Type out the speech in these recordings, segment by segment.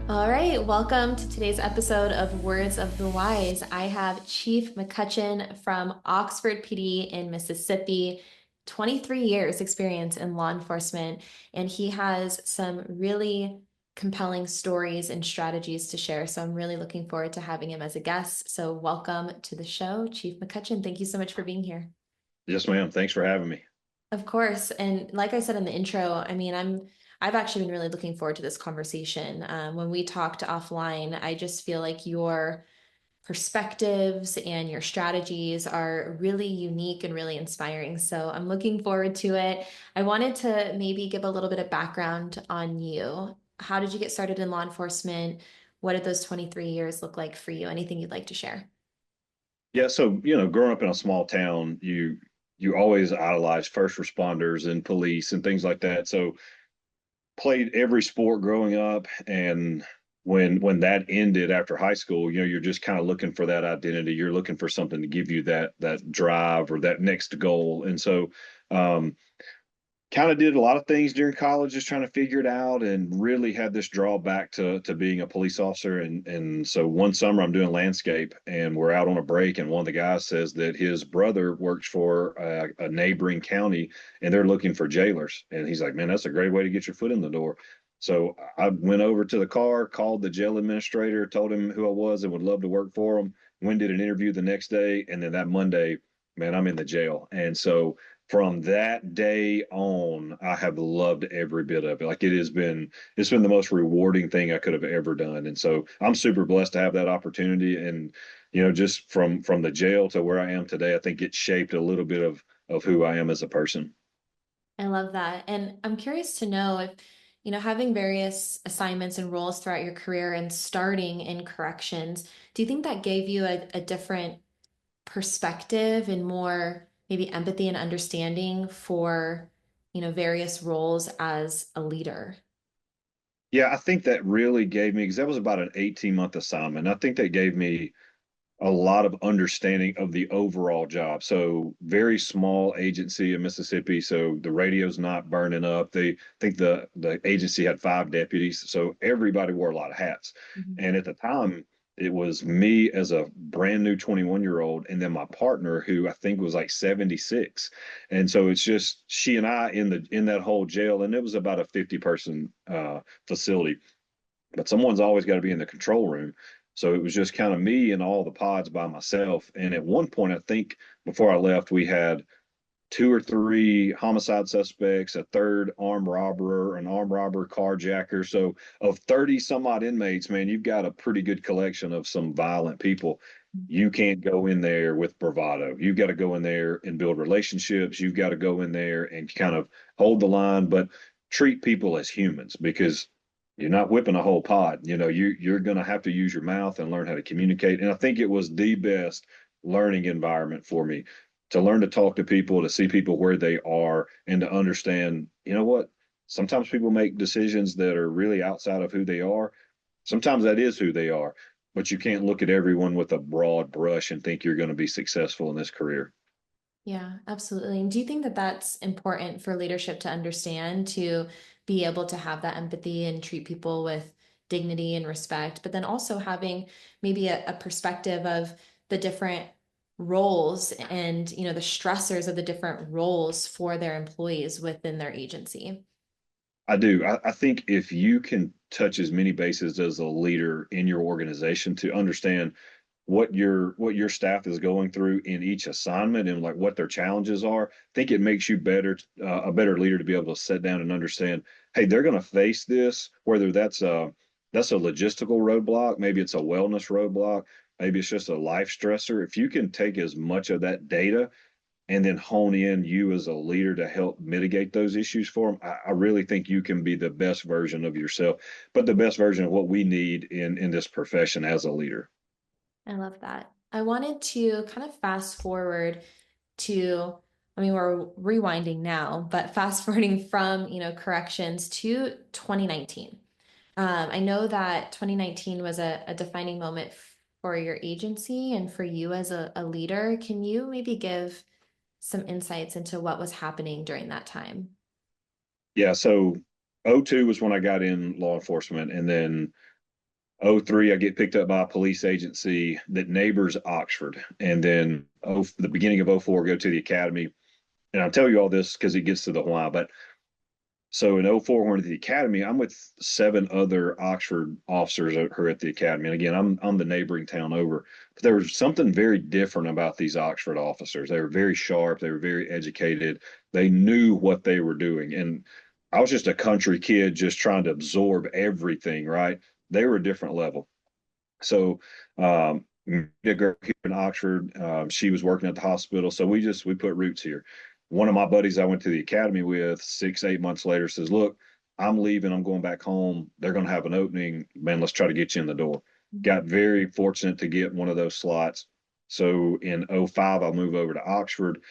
All right, welcome to today's episode of Words of the Wise. I have Chief McCutchen from Oxford PD in Mississippi, 23 years experience in law enforcement, and he has some really compelling stories and strategies to share. So I'm really looking forward to having him as a guest. So welcome to the show, Chief McCutchen. Thank you so much for being here. Yes, ma'am. Thanks for having me. Of course. And like I said in the intro, I've actually been really looking forward to this conversation. When we talked offline, I just feel like your perspectives and your strategies are really unique and really inspiring. So I'm looking forward to it. I wanted to maybe give a little bit of background on you. How did you get started in law enforcement? What did those 23 years look like for you? Anything you'd like to share? Yeah, so growing up in a small town, you always idolize first responders and police and things like that. So played every sport growing up, and when that ended after high school, you're just kind of looking for that identity. You're looking for something to give you that drive or that next goal. And so um kind of did a lot of things during college just trying to figure it out, and really had this drawback to being a police officer. And so one summer I'm doing landscape and we're out on a break, and one of the guys says that his brother works for a neighboring county and they're looking for jailers, and he's like, man, that's a great way to get your foot in the door. So I went over to the car, called the jail administrator, told him who I was and would love to work for him. Went did an interview the next day, and then that Monday, man, I'm in the jail. And so from that day on, I have loved every bit of it. Like it's been the most rewarding thing I could have ever done. And so I'm super blessed to have that opportunity. And, just from the jail to where I am today, I think it shaped a little bit of who I am as a person. I love that. And I'm curious to know if, having various assignments and roles throughout your career and starting in corrections, do you think that gave you a different perspective and more maybe empathy and understanding for, various roles as a leader? Yeah, I think that really gave me, because that was about an 18-month assignment. I think that gave me a lot of understanding of the overall job. So very small agency in Mississippi. So the radio's not burning up. They think the agency had five deputies. So everybody wore a lot of hats. Mhm. And at the time, it was me as a brand new 21-year-old, and then my partner who I think was like 76. And so it's just she and I in that whole jail, and it was about a 50-person facility, but someone's always got to be in the control room. So it was just kind of me and all the pods by myself. And at one point, I think before I left, we had two or three homicide suspects, a third armed robber, an armed robber, carjacker. So of 30 some odd inmates, man, you've got a pretty good collection of some violent people. You can't go in there with bravado. You've got to go in there and build relationships. You've got to go in there and kind of hold the line, but treat people as humans, because you're not whipping a whole pod. You're going to have to use your mouth and learn how to communicate. And I think it was the best learning environment for me, to learn to talk to people, to see people where they are, and to understand, what? Sometimes people make decisions that are really outside of who they are. Sometimes that is who they are, but you can't look at everyone with a broad brush and think you're going to be successful in this career. Yeah, absolutely. And do you think that that's important for leadership to understand, to be able to have that empathy and treat people with dignity and respect, but then also having maybe a perspective of the different roles and, the stressors of the different roles for their employees within their agency? I do. I think if you can touch as many bases as a leader in your organization to understand what your staff is going through in each assignment and like what their challenges are, I think it makes you a better leader to be able to sit down and understand, hey, they're going to face this, whether that's a logistical roadblock, maybe it's a wellness roadblock, maybe it's just a life stressor. If you can take as much of that data and then hone in you as a leader to help mitigate those issues for them, I really think you can be the best version of yourself, but the best version of what we need in this profession as a leader. I love that. I wanted to kind of fast forward to, we're rewinding now, but fast forwarding from, corrections to 2019. I know that 2019 was a defining moment for your agency and for you as a leader. Can you maybe give some insights into what was happening during that time? Yeah, so '02 was when I got in law enforcement, and then '03, I get picked up by a police agency that neighbors Oxford. And then the beginning of '04, go to the academy. And I'll tell you all this because it gets to the why. But so in '04, when I went to the academy, I'm with 7 other Oxford officers who are at the academy. And again, I'm the neighboring town over. But there was something very different about these Oxford officers. They were very sharp. They were very educated. They knew what they were doing. And I was just a country kid just trying to absorb everything, right? They were a different level. So a girl here in Oxford, she was working at the hospital. So we put roots here. One of my buddies I went to the academy with 6, 8 months later says, "Look, I'm leaving. I'm going back home. They're going to have an opening. Man, let's try to get you in the door." Got very fortunate to get one of those slots. So in '05, I'll move over to Oxford,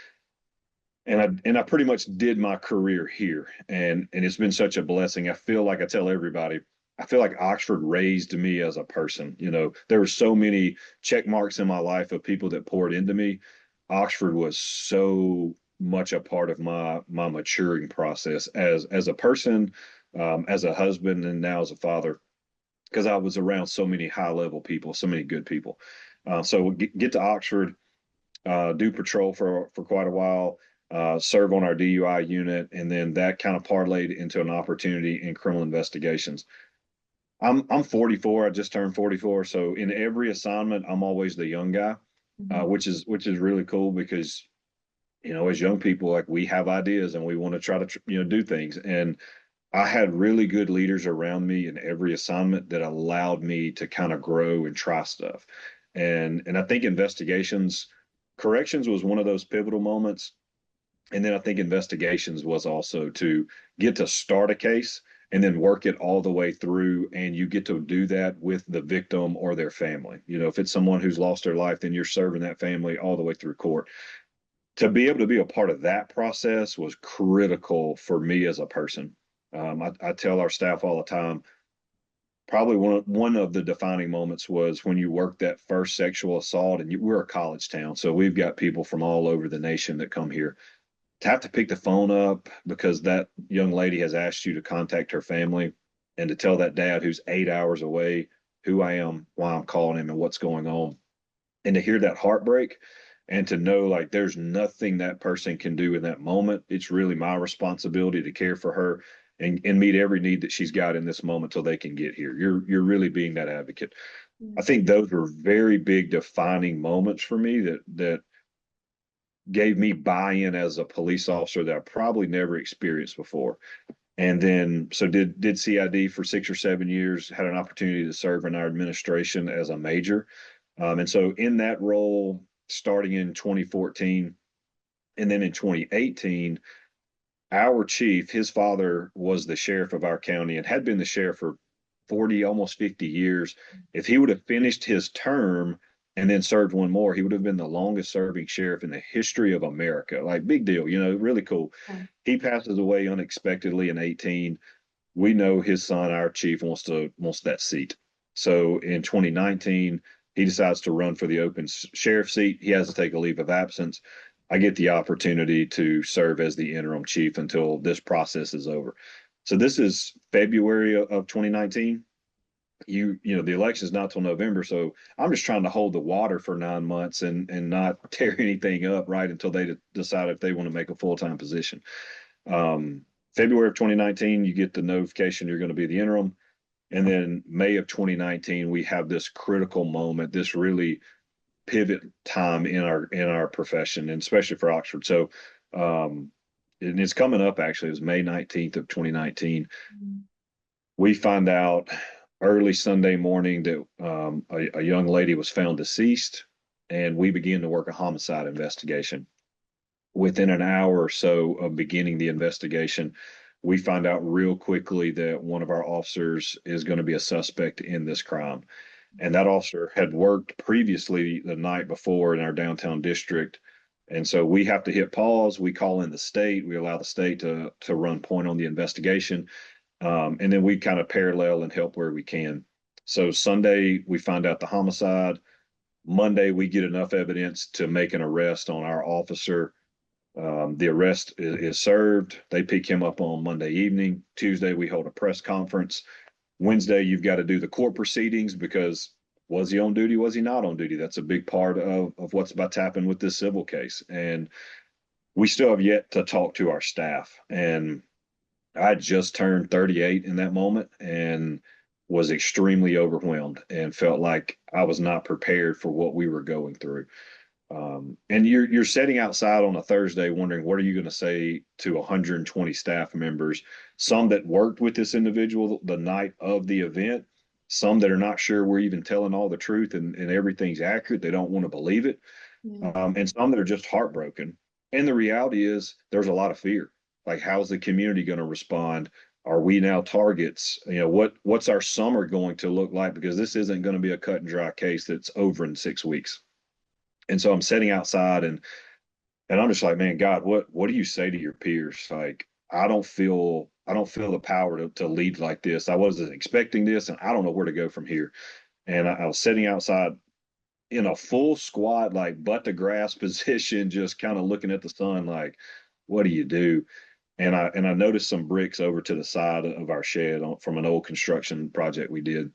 and I pretty much did my career here, and it's been such a blessing. I feel like I tell everybody, I feel like Oxford raised me as a person. There were so many check marks in my life of people that poured into me. Oxford was so much a part of my maturing process as a person, as a husband, and now as a father, because I was around so many high level people, so many good people. So get to Oxford, do patrol for quite a while, serve on our DUI unit, and then that kind of parlayed into an opportunity in criminal investigations. I'm 44. I just turned 44, so in every assignment, I'm always the young guy, Mhm. which is really cool because as young people, like we have ideas and we want to try to do things. And I had really good leaders around me in every assignment that allowed me to kind of grow and try stuff. And I think corrections was one of those pivotal moments. And then I think investigations was also to get to start a case and then work it all the way through. And you get to do that with the victim or their family. If it's someone who's lost their life, then you're serving that family all the way through court. To be able to be a part of that process was critical for me as a person. I tell our staff all the time, probably one of the defining moments was when you work that first sexual assault, and we're a college town, so we've got people from all over the nation that come here. To have to pick the phone up because that young lady has asked you to contact her family, and to tell that dad who's 8 hours away who I am, why I'm calling him, and what's going on, and to hear that heartbreak, and to know like there's nothing that person can do in that moment. It's really my responsibility to care for her and meet every need that she's got in this moment till they can get here. You're really being that advocate. I think those were very big defining moments for me that gave me buy-in as a police officer that I probably never experienced before. And then so did CID for 6 or 7 years, had an opportunity to serve in our administration as a major. And so in that role, starting in 2014, and then in 2018, our chief, his father was the sheriff of our county and had been the sheriff for 40, almost 50 years. If he would have finished his term and then served one more, he would have been the longest serving sheriff in the history of America. Like, big deal, really cool. Yeah. He passes away unexpectedly in 18. We know his son, our chief, wants that seat. So in 2019, he decides to run for the open sheriff seat. He has to take a leave of absence. I get the opportunity to serve as the interim chief until this process is over. So this is February of 2019. The election is not till November, so I'm just trying to hold the water for 9 months and not tear anything up right until they decide if they want to make a full-time position. Um, February of 2019, you get the notification you're going to be the interim. And then May of 2019, we have this critical moment, this really pivot time in our profession, and especially for Oxford. So, and it's coming up actually. It's May 19th of 2019. We find out early Sunday morning that a young lady was found deceased, and we begin to work a homicide investigation. Within an hour or so of beginning the investigation, we find out real quickly that one of our officers is going to be a suspect in this crime. And that officer had worked previously the night before in our downtown district. And so we have to hit pause. We call in the state. We allow the state to run point on the investigation. And then we kind of parallel and help where we can. So Sunday, we find out the homicide. Monday, we get enough evidence to make an arrest on our officer. The arrest is served. They pick him up on Monday evening. Tuesday, we hold a press conference. Wednesday, you've got to do the court proceedings because was he on duty? Was he not on duty? That's a big part of what's about to happen with this civil case. And we still have yet to talk to our staff. And I just turned 38 in that moment and was extremely overwhelmed and felt like I was not prepared for what we were going through. And you're sitting outside on a Thursday wondering what are you going to say to 120 staff members, some that worked with this individual the night of the event, some that are not sure we're even telling all the truth and everything's accurate. They don't want to believe it. Yeah. And some that are just heartbroken. And the reality is there's a lot of fear. Like, how's the community going to respond? Are we now targets? What's our summer going to look like? Because this isn't going to be a cut and dry case that's over in 6 weeks. And so I'm sitting outside and I'm just like, man, God, what do you say to your peers? Like, I don't feel the power to lead like this. I wasn't expecting this, and I don't know where to go from here. And I was sitting outside in a full squat, like butt to grass position, just kind of looking at the sun, like, what do you do? And I noticed some bricks over to the side of our shed from an old construction project we did,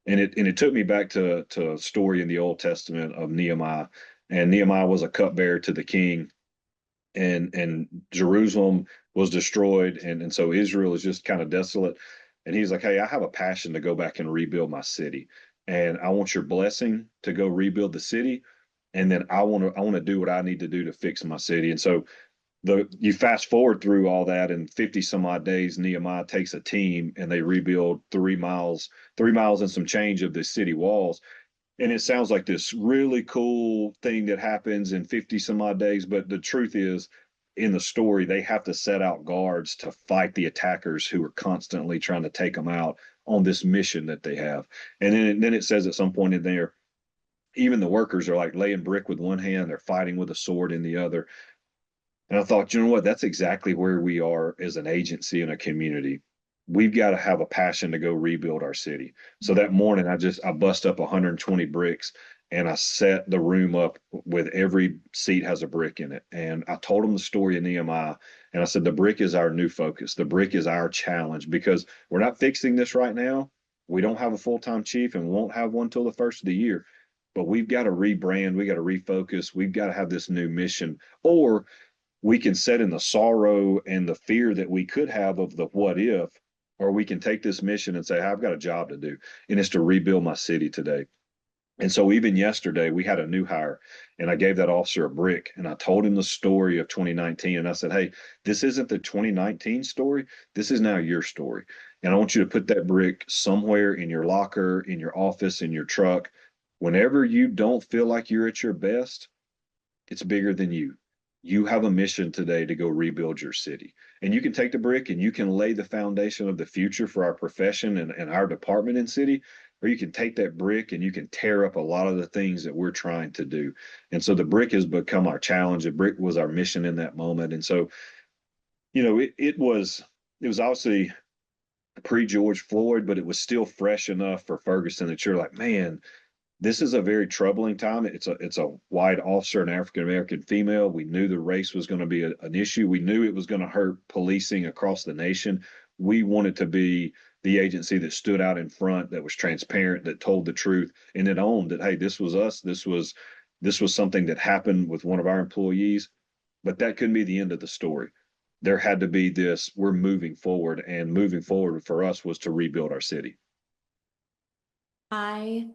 and it took me back to a story in the Old Testament of Nehemiah, and Nehemiah was a cupbearer to the king, and Jerusalem was destroyed, and so Israel is just kind of desolate, and he's like, hey, I have a passion to go back and rebuild my city, and I want your blessing to go rebuild the city, and then I want to do what I need to do to fix my city, and so you fast forward through all that in 50 some odd days, Nehemiah takes a team and they rebuild 3 miles and some change of the city walls. And it sounds like this really cool thing that happens in 50 some odd days. But the truth is, in the story, they have to set out guards to fight the attackers who are constantly trying to take them out on this mission that they have. And then it says at some point in there, even the workers are like laying brick with one hand, they're fighting with a sword in the other. And I thought, you know what? That's exactly where we are as an agency and a community. We've got to have a passion to go rebuild our city. So that morning, I bust up 120 bricks and I set the room up with every seat has a brick in it. And I told them the story of Nehemiah. And I said, the brick is our new focus. The brick is our challenge because we're not fixing this right now. We don't have a full-time chief and won't have one till the first of the year. But we've got to rebrand. We got to refocus. We've got to have this new mission. Or we can set in the sorrow and the fear that we could have of the what if, or we can take this mission and say, hey, I've got a job to do, and it's to rebuild my city today. And so even yesterday, we had a new hire, and I gave that officer a brick, and I told him the story of 2019, and I said, hey, this isn't the 2019 story. This is now your story, and I want you to put that brick somewhere in your locker, in your office, in your truck. Whenever you don't feel like you're at your best, it's bigger than you. You have a mission today to go rebuild your city. And you can take the brick and you can lay the foundation of the future for our profession and our department and city, or you can take that brick and you can tear up a lot of the things that we're trying to do. And so the brick has become our challenge. The brick was our mission in that moment. And so, it was obviously pre George Floyd, but it was still fresh enough for Ferguson that you're like, man, this is a very troubling time. It's a white officer, an African American female. We knew the race was going to be an issue. We knew it was going to hurt policing across the nation. We wanted to be the agency that stood out in front, that was transparent, that told the truth, and that owned that, hey, this was us. This was something that happened with one of our employees, but that couldn't be the end of the story. There had to be this, we're moving forward, and moving forward for us was to rebuild our city. I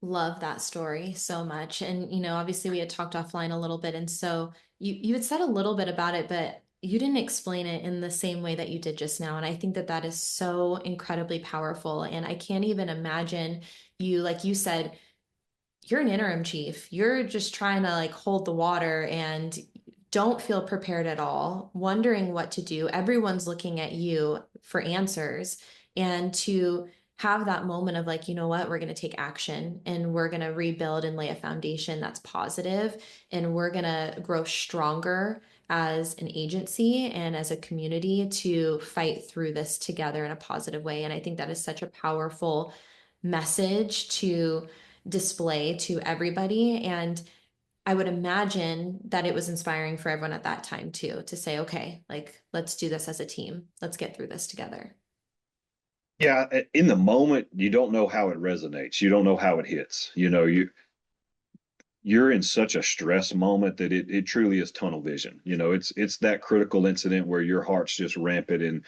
love that story so much. And, obviously we had talked offline a little bit. And so you had said a little bit about it, but you didn't explain it in the same way that you did just now. And I think that that is so incredibly powerful. And I can't even imagine you, like you said, you're an interim chief. You're just trying to like hold the water and don't feel prepared at all, wondering what to do. Everyone's looking at you for answers. And to have that moment of like, you know what, we're going to take action and we're going to rebuild and lay a foundation that's positive, and we're going to grow stronger as an agency and as a community to fight through this together in a positive way. And I think that is such a powerful message to display to everybody. And I would imagine that it was inspiring for everyone at that time too, to say, okay, like, let's do this as a team. Let's get through this together. Yeah, in the moment, you don't know how it resonates. You don't know how it hits. You're in such a stress moment that it truly is tunnel vision. It's that critical incident where your heart's just rampant and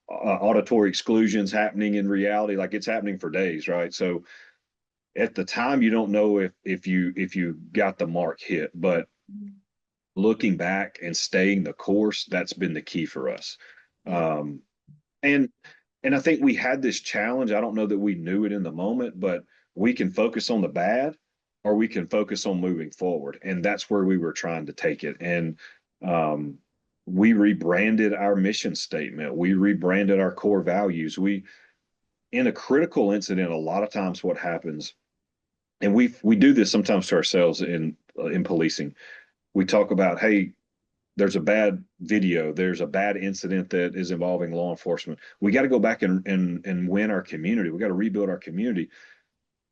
auditory exclusions happening in reality, like it's happening for days, right? So at the time, you don't know if you got the mark hit, but looking back and staying the course, that's been the key for us. Yeah. Um, and and I think we had this challenge. I don't know that we knew it in the moment, but we can focus on the bad or we can focus on moving forward. And that's where we were trying to take it. And um, we rebranded our mission statement. We rebranded our core values. In a critical incident, a lot of times what happens, and we do this sometimes to ourselves in policing. We talk about, hey, there's a bad video, there's a bad incident that is involving law enforcement. We got to go back and win our community. We got to rebuild our community.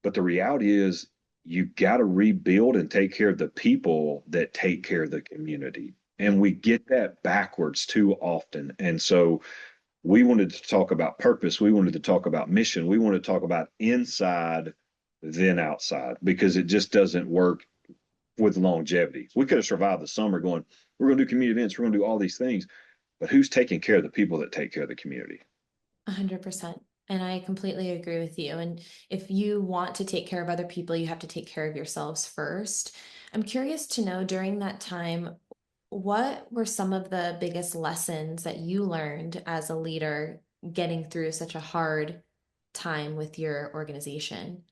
But the reality is, you got to rebuild and take care of the people that take care of the community. Yeah. And we get that backwards too often. And so we wanted to talk about purpose. We wanted to talk about mission. We wanted to talk about inside, then outside, because it just doesn't work with longevity. We could have survived the summer going, we're going to do community events, we're going to do all these things, but who's taking care of the people that take care of the community? 100%. And I completely agree with you. And if you want to take care of other people, you have to take care of yourselves first. I'm curious to know during that time, what were some of the biggest lessons that you learned as a leader getting through such a hard time with your organization?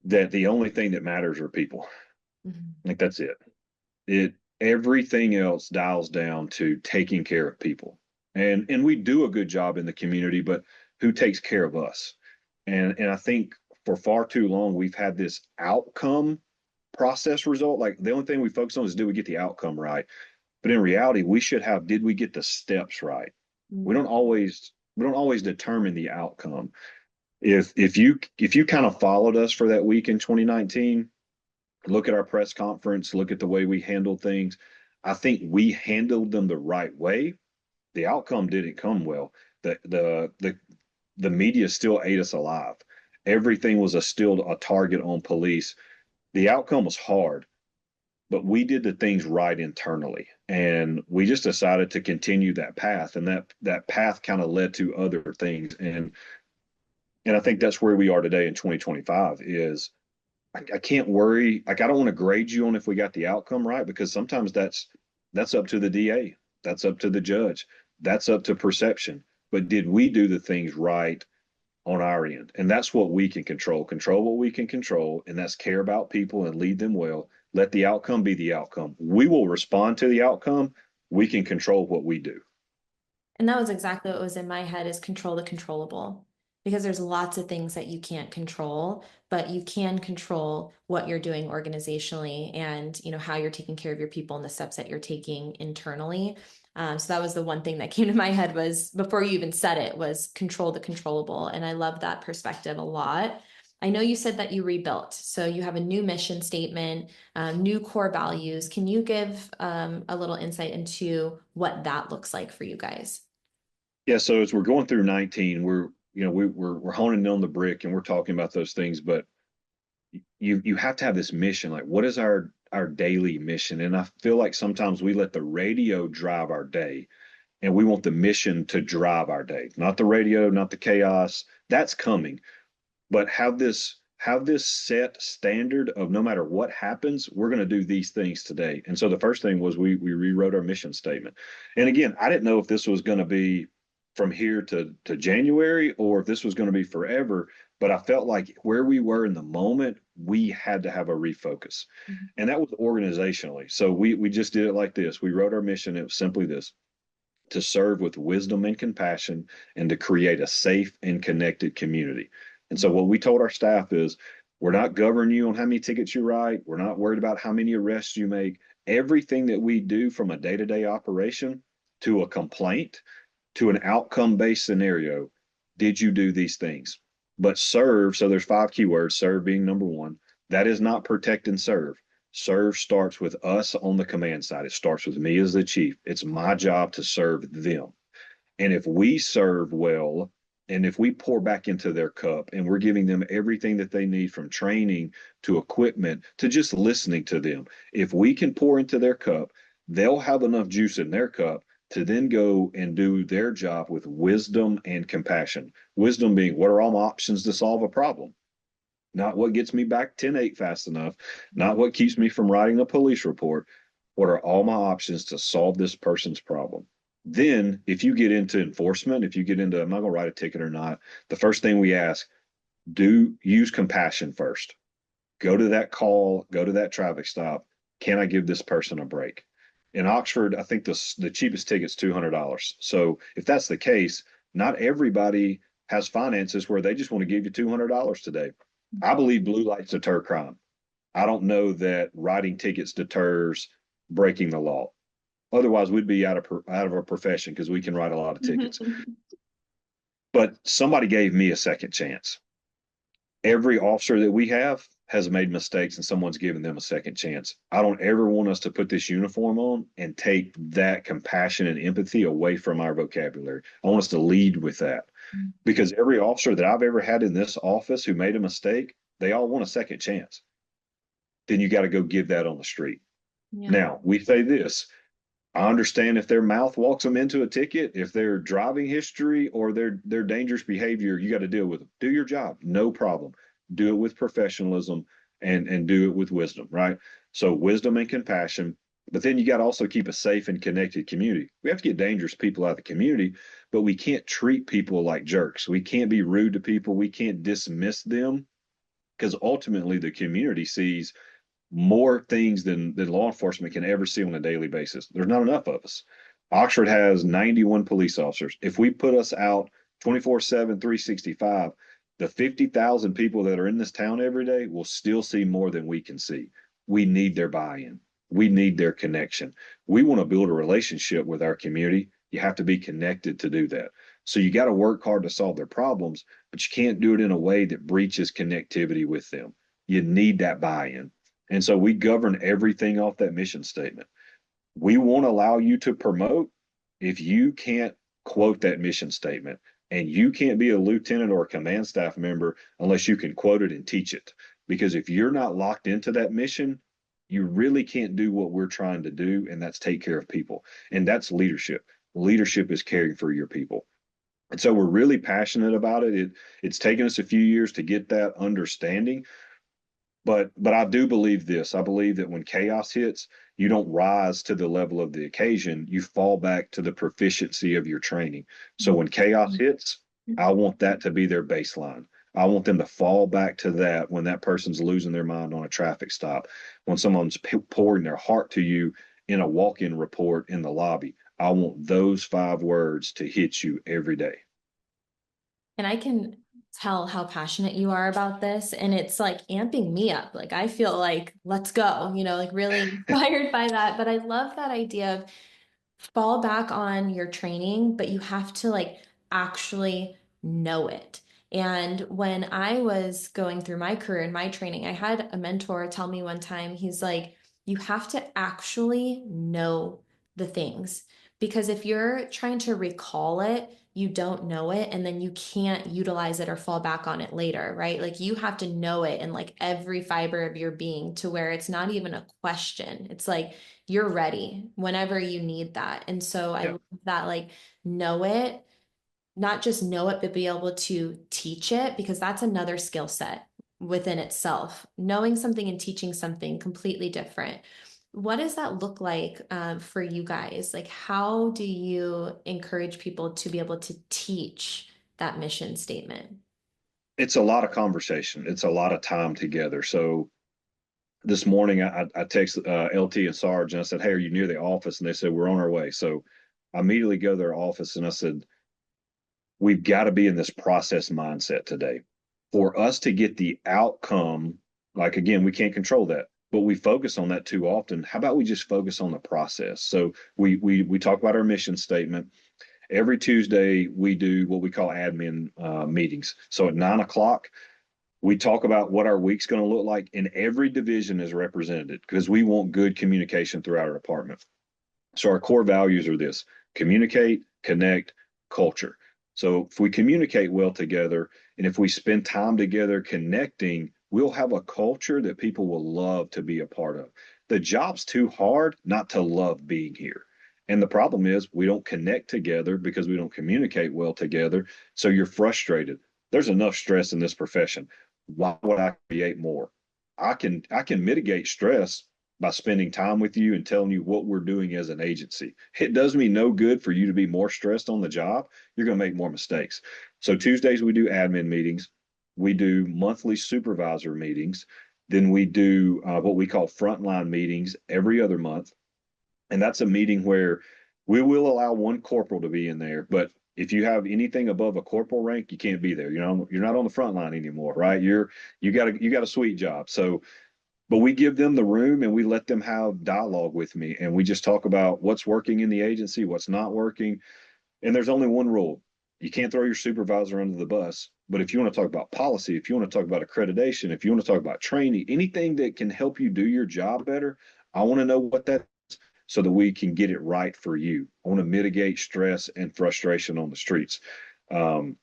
That the only thing that matters are people. Mhm. Like that's it. It Everything else dials down to taking care of people. And we do a good job in the community, but who takes care of us? And I think for far too long we've had this outcome process result. Like the only thing we focus on is, do we get the outcome right? But in reality, we should have, did we get the steps right? We Mm. don't always we don't always determine the outcome. If you kind of followed us for that week in 2019, look at our press conference, look at the way we handled things. I think we handled them the right way. The outcome didn't come well. The media still ate us alive. Everything was still a target on police. The outcome was hard, but we did the things right internally, and we just decided to continue that path, and that path kind of led to other things. And I think that's where we are today in 2025 is I can't worry. Like, I don't want to grade you on if we got the outcome right, because sometimes that's up to the DA, that's up to the judge, that's up to perception. But did we do the things right on our end? And that's what we can control. Control what we can control, and that's care about people and lead them well. Let the outcome be the outcome. We will respond to the outcome. We can control what we do. And that was exactly what was in my head is control the controllable. Because there's lots of things that you can't control, but you can control what you're doing organizationally and how you're taking care of your people and the steps that you're taking internally. So that was the one thing that came to my head was before you even said it was control the controllable. And I love that perspective a lot. I know you said that you rebuilt. So you have a new mission statement, new core values. Can you give a little insight into what that looks like for you guys? Yeah. So as we're going through 19, we're honing in on the brick and we're talking about those things, but you have to have this mission. Like, what is our daily mission? And I feel like sometimes we let the radio drive our day, and we want the mission to drive our day, not the radio, not the chaos. That's coming, but have this set standard of, no matter what happens, we're going to do these things today. And so the first thing was we rewrote our mission statement. And again, I didn't know if this was going to be from here to January or if this was going to be forever, but I felt like where we were in the moment, we had to have a refocus. Mhm. And that was organizationally. So we just did it like this. We wrote our mission. It was simply this: to serve with wisdom and compassion, and to create a safe and connected community. And so, what we told our staff is, we're not governing you on how many tickets you write. We're not worried about how many arrests you make. Everything that we do, from a day to day operation to a complaint to an outcome based scenario, did you do these things? But serve, so there's 5 keywords, serve being number one. That is not protect and serve. Serve starts with us on the command side. It starts with me as the chief. It's my job to serve them. And if we serve well, and if we pour back into their cup and we're giving them everything that they need from training to equipment to just listening to them, if we can pour into their cup, they'll have enough juice in their cup to then go and do their job with wisdom and compassion. Wisdom being, what are all my options to solve a problem? Not what gets me back 10-8 fast enough, not what keeps me from writing a police report. What are all my options to solve this person's problem? Then, if you get into enforcement, if you get into, am I going to write a ticket or not? The first thing we ask, do use compassion first. Go to that call, go to that traffic stop. Can I give this person a break? In Oxford, I think the cheapest ticket's $200. So if that's the case, not everybody has finances where they just want to give you $200 today. I believe blue lights deter crime. I don't know that writing tickets deters breaking the law. Otherwise, we'd be out of our profession because we can write a lot of tickets. But somebody gave me a second chance. Every officer that we have has made mistakes and someone's given them a second chance. I don't ever want us to put this uniform on and take that compassion and empathy away from our vocabulary. I want us to lead with that because every officer that I've ever had in this office who made a mistake, they all want a second chance. Then you got to go give that on the street. Yeah. Now, we say this, I understand if their mouth walks them into a ticket, if their driving history or their dangerous behavior, you got to deal with them. Do your job, no problem. Do it with professionalism and do it with wisdom, right? So wisdom and compassion, but then you got to also keep a safe and connected community. We have to get dangerous people out of the community, but we can't treat people like jerks. We can't be rude to people. We can't dismiss them because ultimately the community sees more things than law enforcement can ever see on a daily basis. There's not enough of us. Oxford has 91 police officers. If we put us out 24/7, 365, the 50,000 people that are in this town every day will still see more than we can see. We need their buy-in. We need their connection. We want to build a relationship with our community. You have to be connected to do that. So you got to work hard to solve their problems, but you can't do it in a way that breaches connectivity with them. You need that buy-in. And so we govern everything off that mission statement. We won't allow you to promote if you can't quote that mission statement. And you can't be a lieutenant or a command staff member unless you can quote it and teach it. Because if you're not locked into that mission, you really can't do what we're trying to do, and that's take care of people. And that's leadership. Leadership is caring for your people. And so we're really passionate about it. It's taken us a few years to get that understanding, but I do believe this. I believe that when chaos hits, you don't rise to the level of the occasion. You fall back to the proficiency of your training. So when chaos hits, I want that to be their baseline. I want them to fall back to that when that person's losing their mind on a traffic stop, when someone's pouring their heart to you in a walk-in report in the lobby. I want those 5 words to hit you every day. And I can tell how passionate you are about this. And it's like amping me up. Like I feel like, let's go, like really inspired by that. But I love that idea of fall back on your training, but you have to like actually know it. And when I was going through my career and my training, I had a mentor tell me one time, he's like, you have to actually know the things. Because if you're trying to recall it, you don't know it, and then you can't utilize it or fall back on it later, right? Like you have to know it in like every fiber of your being to where it's not even a question. It's like, you're ready whenever you need that. And so I Yeah. love that, like, know it, not just know it, but be able to teach it, because that's another skill set within itself. Knowing something and teaching something completely different. What does that look like for you guys? Like, how do you encourage people to be able to teach that mission statement? It's a lot of conversation. It's a lot of time together. So this morning I texted LT and Sarge and I said, "Hey, are you near the office?" And they said, "We're on our way." So I immediately go to their office and I said, "We've got to be in this process mindset today. For us to get the outcome, like again, we can't control that, but we focus on that too often. How about we just focus on the process?" So we talk about our mission statement. Every Tuesday we do what we call admin meetings. So at 9 o'clock, we talk about what our week's going to look like, and every division is represented because we want good communication throughout our department. So our core values are this: communicate, connect, culture. So if we communicate well together and if we spend time together connecting, we'll have a culture that people will love to be a part of. The job's too hard not to love being here. And the problem is we don't connect together because we don't communicate well together. So you're frustrated. There's enough stress in this profession. Why would I create more? I can mitigate stress by spending time with you and telling you what we're doing as an agency. It does me no good for you to be more stressed on the job. You're going to make more mistakes. So Tuesdays we do admin meetings. We do monthly supervisor meetings. Then we do what we call frontline meetings every other month. And that's a meeting where we will allow one corporal to be in there, but if you have anything above a corporal rank, you can't be there. You're not on the front line anymore, right? You got a sweet job. So but we give them the room and we let them have dialogue with me and we just talk about what's working in the agency, what's not working. And there's only one rule. You can't throw your supervisor under the bus. But if you want to talk about policy, if you want to talk about accreditation, if you want to talk about training, anything that can help you do your job better, I want to know what that is so that we can get it right for you. I want to mitigate stress and frustration on the streets. Um,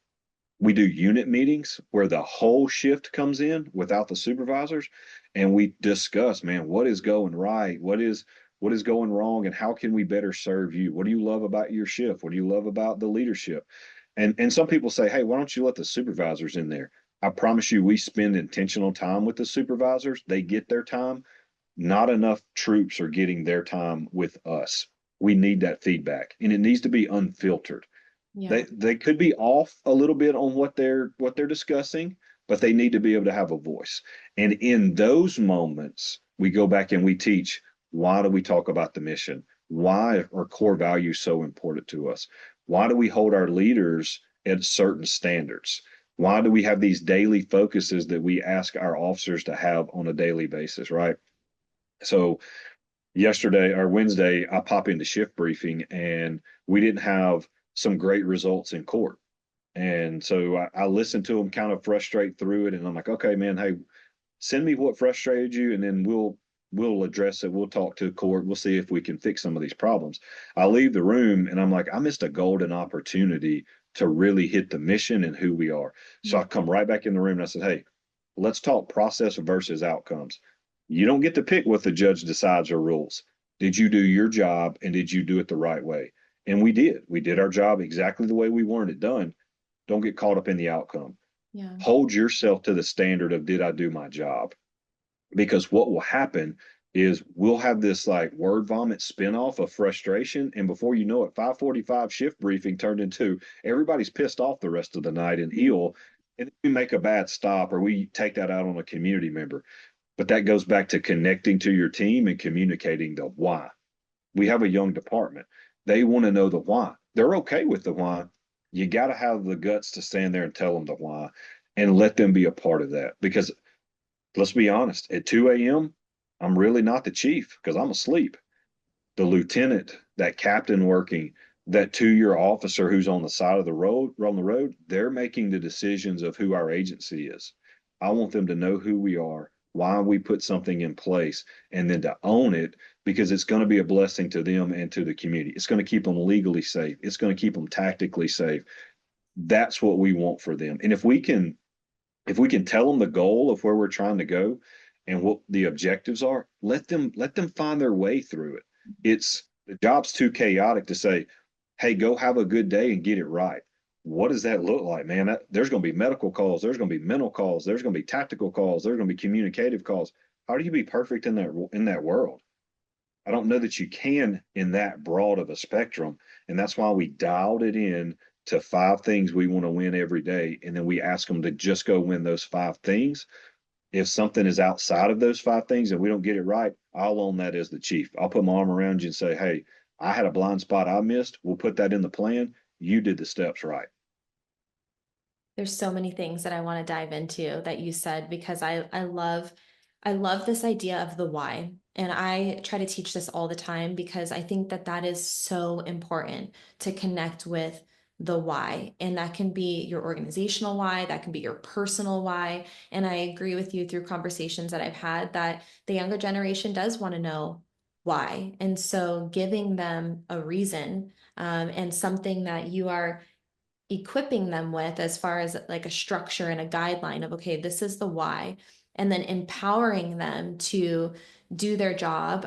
we do unit meetings where the whole shift comes in without the supervisors and we discuss, man, what is going right, what is going wrong, and how can we better serve you? What do you love about your shift? What do you love about the leadership? And some people say, hey, why don't you let the supervisors in there? I promise you we spend intentional time with the supervisors. They get their time. Not enough troops are getting their time with us. We need that feedback and it needs to be unfiltered. Yeah. They could be off a little bit on what they're discussing, but they need to be able to have a voice. And in those moments, we go back and we teach, why do we talk about the mission? Why are core values so important to us? Why do we hold our leaders at certain standards? Why do we have these daily focuses that we ask our officers to have on a daily basis, right? So yesterday or Wednesday, I pop into shift briefing and we didn't have some great results in court. And so I listened to them kind of frustrate through it. And I'm like, okay, man, hey, send me what frustrated you and then we'll address it. We'll talk to the court. We'll see if we can fix some of these problems. I leave the room and I'm like, I missed a golden opportunity to really hit the mission and who we are. So I come right back in the room and I said, hey, let's talk process versus outcomes. You don't get to pick what the judge decides or rules. Did you do your job and did you do it the right way? And we did. We did our job exactly the way we wanted it done. Don't get caught up in the outcome. Yeah. Hold yourself to the standard of did I do my job? Because what will happen is we'll have this like word vomit spinoff of frustration. And before you know it, 5:45 shift briefing turned into everybody's pissed off the rest of the night and ill. And we make a bad stop or we take that out on a community member. But that goes back to connecting to your team and communicating the why. We have a young department. They want to know the why. They're okay with the why. You got to have the guts to stand there and tell them the why and let them be a part of that. Because let's be honest, at 2 a.m., I'm really not the chief because I'm asleep. The lieutenant, that captain working, that 2-year officer who's on the side of the road, they're making the decisions of who our agency is. I want them to know who we are, why we put something in place, and then to own it because it's going to be a blessing to them and to the community. It's going to keep them legally safe. It's going to keep them tactically safe. That's what we want for them. And if we can tell them the goal of where we're trying to go and what the objectives are, let them find their way through it. It's the job's too chaotic to say, hey, go have a good day and get it right. What does that look like, man? There's going to be medical calls, there's going to be mental calls, there's going to be tactical calls, there's going to be communicative calls. How do you be perfect in that world? I don't know that you can in that broad of a spectrum. And that's why we dialed it in to 5 things we want to win every day. And then we ask them to just go win those 5 things. If something is outside of those 5 things and we don't get it right, I'll own that as the chief. I'll put my arm around you and say, hey, I had a blind spot I missed. We'll put that in the plan. You did the steps right. There's so many things that I want to dive into that you said because I love this idea of the why. And I try to teach this all the time because I think that that is so important to connect with the why. And that can be your organizational why, that can be your personal why. And I agree with you through conversations that I've had that the younger generation does want to know why. And so giving them a reason and something that you are equipping them with as far as like a structure and a guideline of, okay, this is the why, and then empowering them to do their job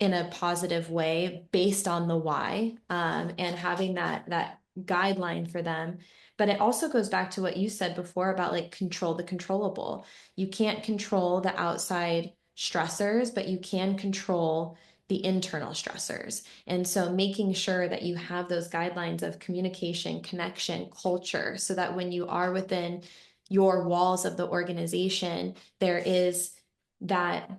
in a positive way based on the why, and having that guideline for them. But it also goes back to what you said before about like control the controllable. You can't control the outside stressors, but you can control the internal stressors. And so making sure that you have those guidelines of communication, connection, culture, so that when you are within your walls of the organization, there is that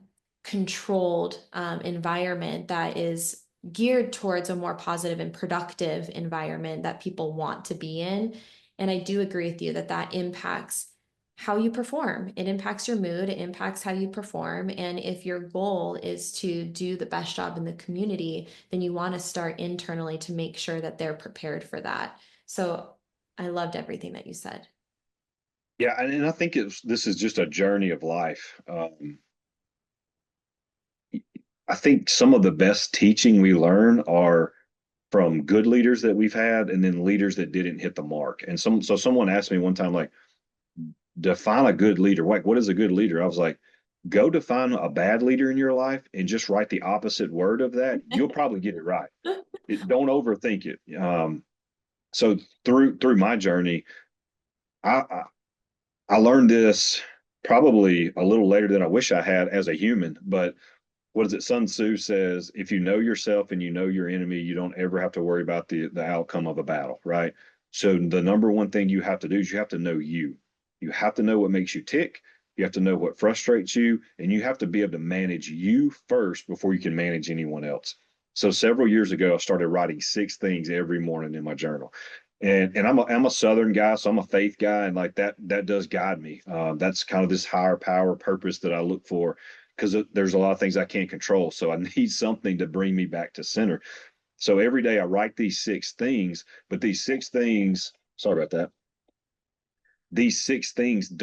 controlled environment that is geared towards a more positive and productive environment that people want to be in. And I do agree with you that that impacts how you perform. It impacts your mood, it impacts how you perform. And if your goal is to do the best job in the community, then you want to start internally to make sure that they're prepared for that. So I loved everything that you said. Yeah, and I think this is just a journey of life. I think some of the best teaching we learn are from good leaders that we've had, and then leaders that didn't hit the mark. And so someone asked me one time, like, define a good leader. Like, what is a good leader? I was like, go define a bad leader in your life and just write the opposite word of that. You'll probably get it right. Don't overthink it. So through my journey, I I learned this probably a little later than I wish I had as a human, but what is it? Sun Tzu says, if you know yourself and you know your enemy, you don't ever have to worry about the outcome of a battle, right? So the number one thing you have to do is you have to know you. You have to know what makes you tick. You have to know what frustrates you, and you have to be able to manage you first before you can manage anyone else. So several years ago, I started writing 6 things every morning in my journal. And I'm a Southern guy, so I'm a faith guy, and like that does guide me. That's kind of this higher power purpose that I look for because there's a lot of things I can't control. So I need something to bring me back to center. So every day I write these 6 things, but these 6 things, sorry about that. These 6 things they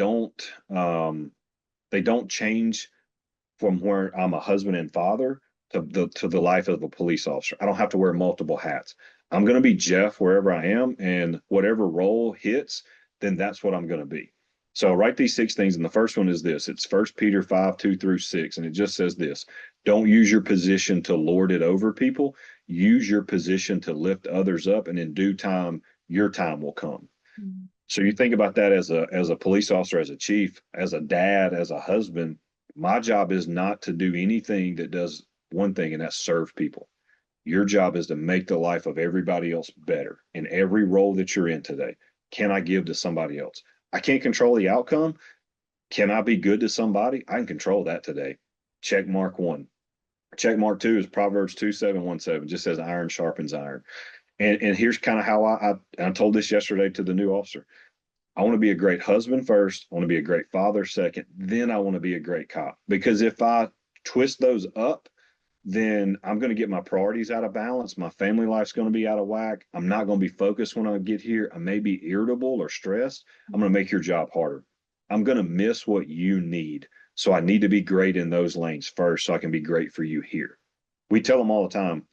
don't change from where I'm a husband and father to the life of a police officer. I don't have to wear multiple hats. I'm going to be Jeff wherever I am, and whatever role hits, then that's what I'm going to be. So I write these 6 things, and the first one is this. It's First Peter 5:2 through 6, and it just says this: don't use your position to lord it over people. Use your position to lift others up, and in due time, your time will come. Mm. So you think about that as a police officer, as a chief, as a dad, as a husband. My job is not to do anything that does one thing, and that's serve people. Your job is to make the life of everybody else better in every role that you're in today. Can I give to somebody else? I can't control the outcome. Can I be good to somebody? I can control that today. Check mark one. Check mark two is Proverbs 2:7-1-7. Just says iron sharpens iron. And here's kind of how I told this yesterday to the new officer. I want to be a great husband first. I want to be a great father second. Then I want to be a great cop. Because if I twist those up, then I'm going to get my priorities out of balance. My family life's going to be out of whack. I'm not going to be focused when I get here. I may be irritable or stressed. I'm going to make your job harder. I'm going to miss what you need. So I need to be great in those lanes first so I can be great for you here. We tell them all the time,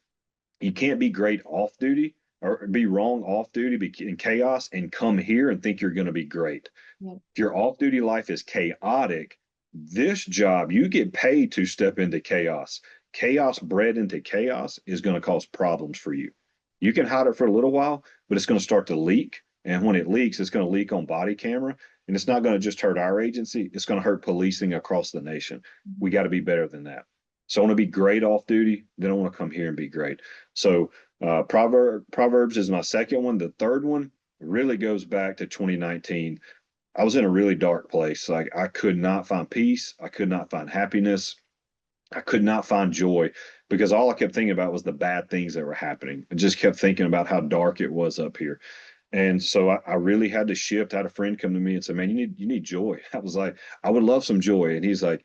you can't be great off duty or be wrong off duty, be in chaos, and come here and think you're going to be great. Yep. If your off duty life is chaotic, this job, you get paid to step into chaos. Chaos bred into chaos is going to cause problems for you. You can hide it for a little while, but it's going to start to leak. And when it leaks, it's going to leak on body camera. And it's not going to just hurt our agency, it's going to hurt policing across the nation. We got to be better than that. So I want to be great off duty, then I want to come here and be great. So Proverbs is my second one. The third one really goes back to 2019. I was in a really dark place. Like I could not find peace. I could not find happiness. I could not find joy because all I kept thinking about was the bad things that were happening. I just kept thinking about how dark it was up here. And so I really had to shift. I had a friend come to me and say, man, you need joy. I was like, I would love some joy. And he's like,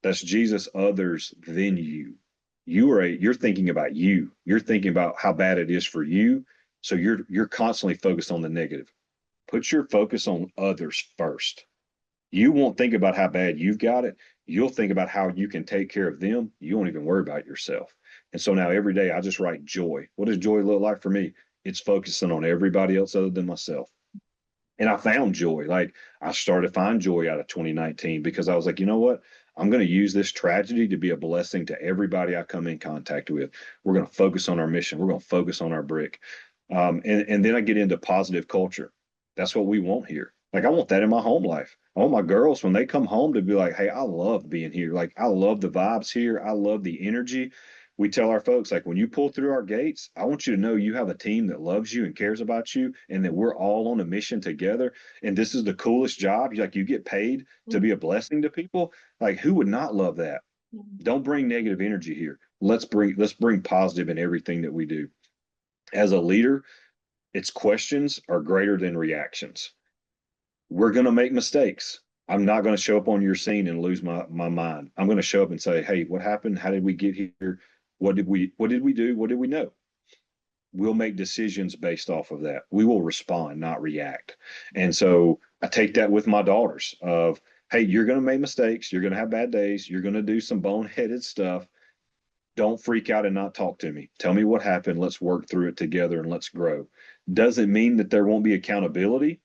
that's Jesus, others, then you. You're thinking about you. You're thinking about how bad it is for you. So you're constantly focused on the negative. Put your focus on others first. You won't think about how bad you've got it. You'll think about how you can take care of them. You won't even worry about yourself. And so now every day I just write joy. What does joy look like for me? It's focusing on everybody else other than myself. And I found joy. Like I started to find joy out of 2019 because I was like, you know what? I'm going to use this tragedy to be a blessing to everybody I come in contact with. We're going to focus on our mission. We're going to focus on our brick. And then I get into positive culture. That's what we want here. Like I want that in my home life. I want my girls when they come home to be like, hey, I love being here. Like I love the vibes here. I love the energy. We tell our folks like when you pull through our gates, I want you to know you have a team that loves you and cares about you, and that we're all on a mission together. And this is the coolest job. Like you get paid to be a blessing to people. Like who would not love that? Don't bring negative energy here. Let's bring positive in everything that we do. As a leader, its questions are greater than reactions. We're going to make mistakes. I'm not going to show up on your scene and lose my mind. I'm going to show up and say, hey, what happened? How did we get here? What did we do? What did we know? We'll make decisions based off of that. We will respond, not react. And so I take that with my daughters of, hey, you're going to make mistakes. You're going to have bad days. You're going to do some boneheaded stuff. Don't freak out and not talk to me. Tell me what happened. Let's work through it together and let's grow. Doesn't mean that there won't be accountability,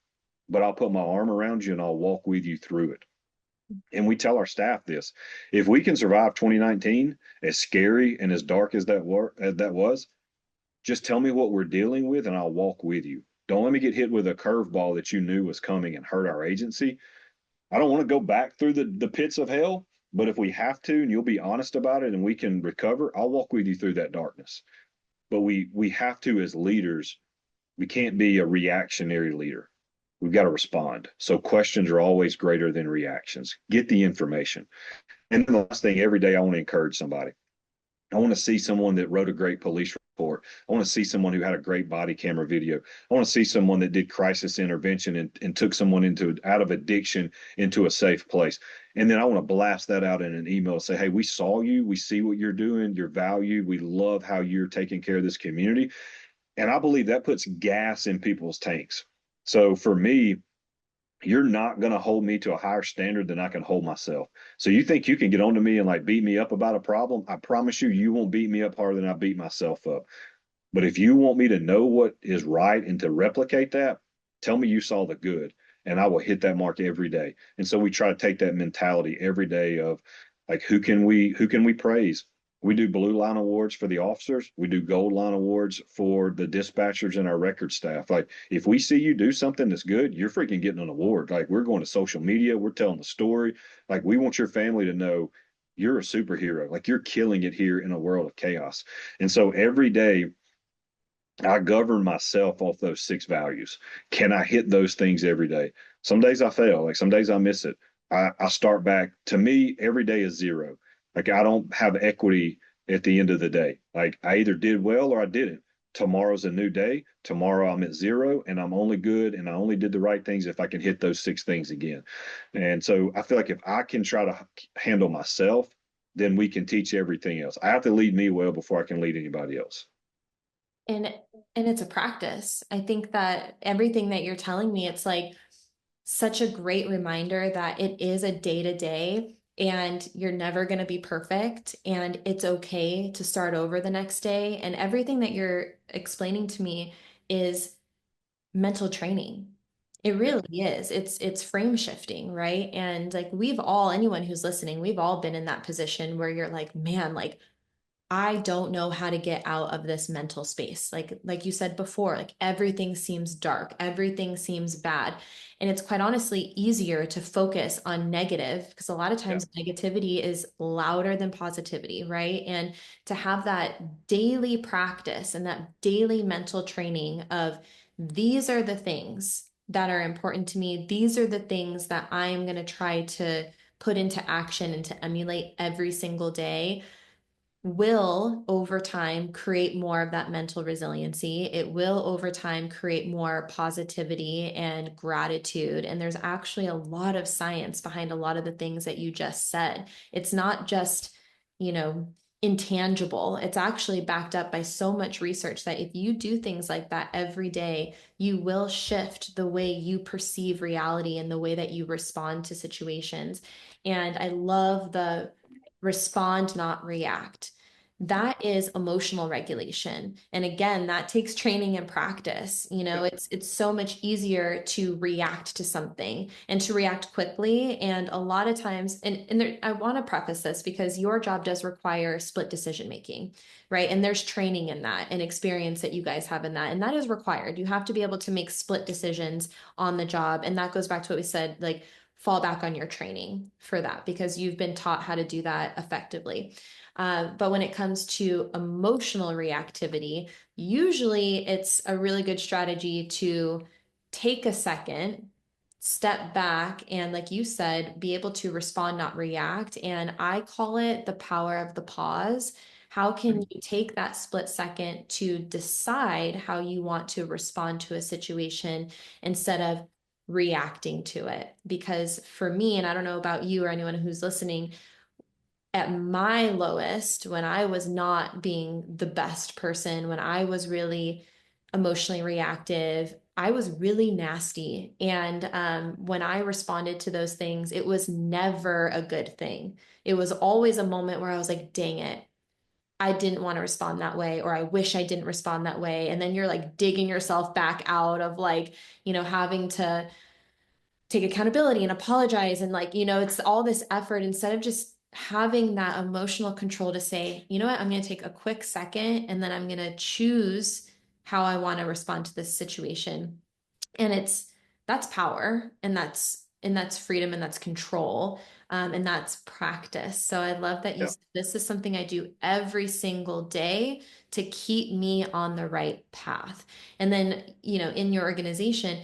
but I'll put my arm around you and I'll walk with you through it. And we tell our staff this: if we can survive 2019, as scary and as dark as that was, just tell me what we're dealing with and I'll walk with you. Don't let me get hit with a curveball that you knew was coming and hurt our agency. I don't want to go back through the pits of hell, but if we have to and you'll be honest about it and we can recover, I'll walk with you through that darkness. But we have to, as leaders, we can't be a reactionary leader. We've got to respond. So questions are always greater than reactions. Get the information. And then the last thing, every day I want to encourage somebody. I want to see someone that wrote a great police report. I want to see someone who had a great body camera video. I want to see someone that did crisis intervention and took someone into out of addiction into a safe place. And then I want to blast that out in an email and say, hey, we saw you. We see what you're doing. You're valued. We love how you're taking care of this community. And I believe that puts gas in people's tanks. So for me, you're not going to hold me to a higher standard than I can hold myself. So you think you can get onto me and like beat me up about a problem? I promise you, you won't beat me up harder than I beat myself up. But if you want me to know what is right and to replicate that, tell me you saw the good and I will hit that mark every day. And so we try to take that mentality every day of like who can we praise? We do blue line awards for the officers. We do gold line awards for the dispatchers and our record staff. Like if we see you do something that's good, you're freaking getting an award. Like we're going to social media, we're telling the story. Like we want your family to know you're a superhero. Like you're killing it here in a world of chaos. And so every day I govern myself off those six values. Can I hit those things every day? Some days I fail, like some days I miss it. I start back. To me, every day is zero. Like I don't have equity at the end of the day. Like I either did well or I didn't. Tomorrow's a new day. Tomorrow I'm at zero and I'm only good and I only did the right things if I can hit those six things again. And so I feel like if I can try to handle myself, then we can teach everything else. I have to lead me well before I can lead anybody else. And and it's a practice. I think that everything that you're telling me, it's like such a great reminder that it is a day to day and you're never going to be perfect and it's okay to start over the next day. And everything that you're explaining to me is mental training. It Yeah. really is. It's frame shifting, right? And like we've all, anyone who's listening, we've all been in that position where you're like, man, like I don't know how to get out of this mental space. Like you said before, like everything seems dark, everything seems bad. And it's quite honestly easier to focus on negative because a lot of Yeah. times negativity is louder than positivity, right? And to have that daily practice and that daily mental training of these are the things that are important to me. These are the things that I'm going to try to put into action and to emulate every single day will over time create more of that mental resiliency. It will over time create more positivity and gratitude. And there's actually a lot of science behind a lot of the things that you just said. It's not just, you know, intangible. It's actually backed up by so much research that if you do things like that every day, you will shift the way you perceive reality and the way that you respond to situations. And I love the respond, not react. That is emotional regulation. And again, that takes training and practice. You know, it's so much easier to react to something and to react quickly. And a lot of times, and there, I want to preface this because your job does require split decision making, right? And there's training in that and experience that you guys have in that. And that is required. You have to be able to make split decisions on the job. And that goes back to what we said, like fall back on your training for that because you've been taught how to do that effectively. But when it comes to emotional reactivity, usually it's a really good strategy to take a second, step back, and like you said, be able to respond, not react. And I call it the power of the pause. How can you take that split second to decide how you want to respond to a situation instead of reacting to it? Because for me, and I don't know about you or anyone who's listening, at my lowest, when I was not being the best person, when I was really emotionally reactive, I was really nasty. And when I responded to those things, it was never a good thing. It was always a moment where I was like, dang it, I didn't want to respond that way, or I wish I didn't respond that way. And then you're like digging yourself back out of like, having to take accountability and apologize. And like, it's all this effort instead of just having that emotional control to say, you know what, I'm going to take a quick second and then I'm going to choose how I want to respond to this situation. And that's power and that's freedom and that's control, and that's practice. So I love that you Yeah. said this is something I do every single day to keep me on the right path. And then in your organization,